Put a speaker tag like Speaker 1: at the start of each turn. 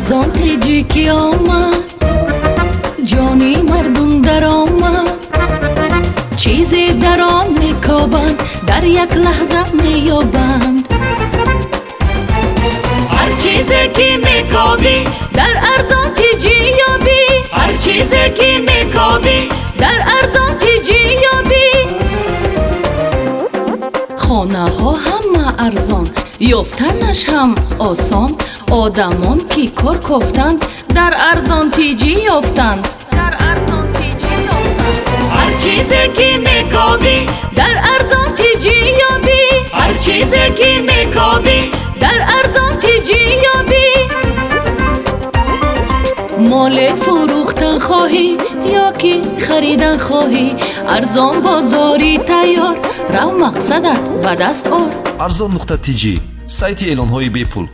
Speaker 1: ارزان تیجی کی آمد جانی مردم در آمد چیزی در آن میکابند در یک لحظه میابند هر چیزی که میکابی در ارزان تیجی یابی هر چیزی که میکابی در ارزان تیجی یابی خانه ها همه ارزان یافتنش هم آسان آدمان که کار کفتند در ارزان تیجی یافتند هر چیزی که میکابی در ارزان تیجی یابی هر چیزی که میکابی در ارزان تیجی یابی مال فروختن خواهی یا که خریدن خواهی ارزان بازاری تیار رو مقصدت به دست آر
Speaker 2: Arzon.tg сайти эълонҳои бепул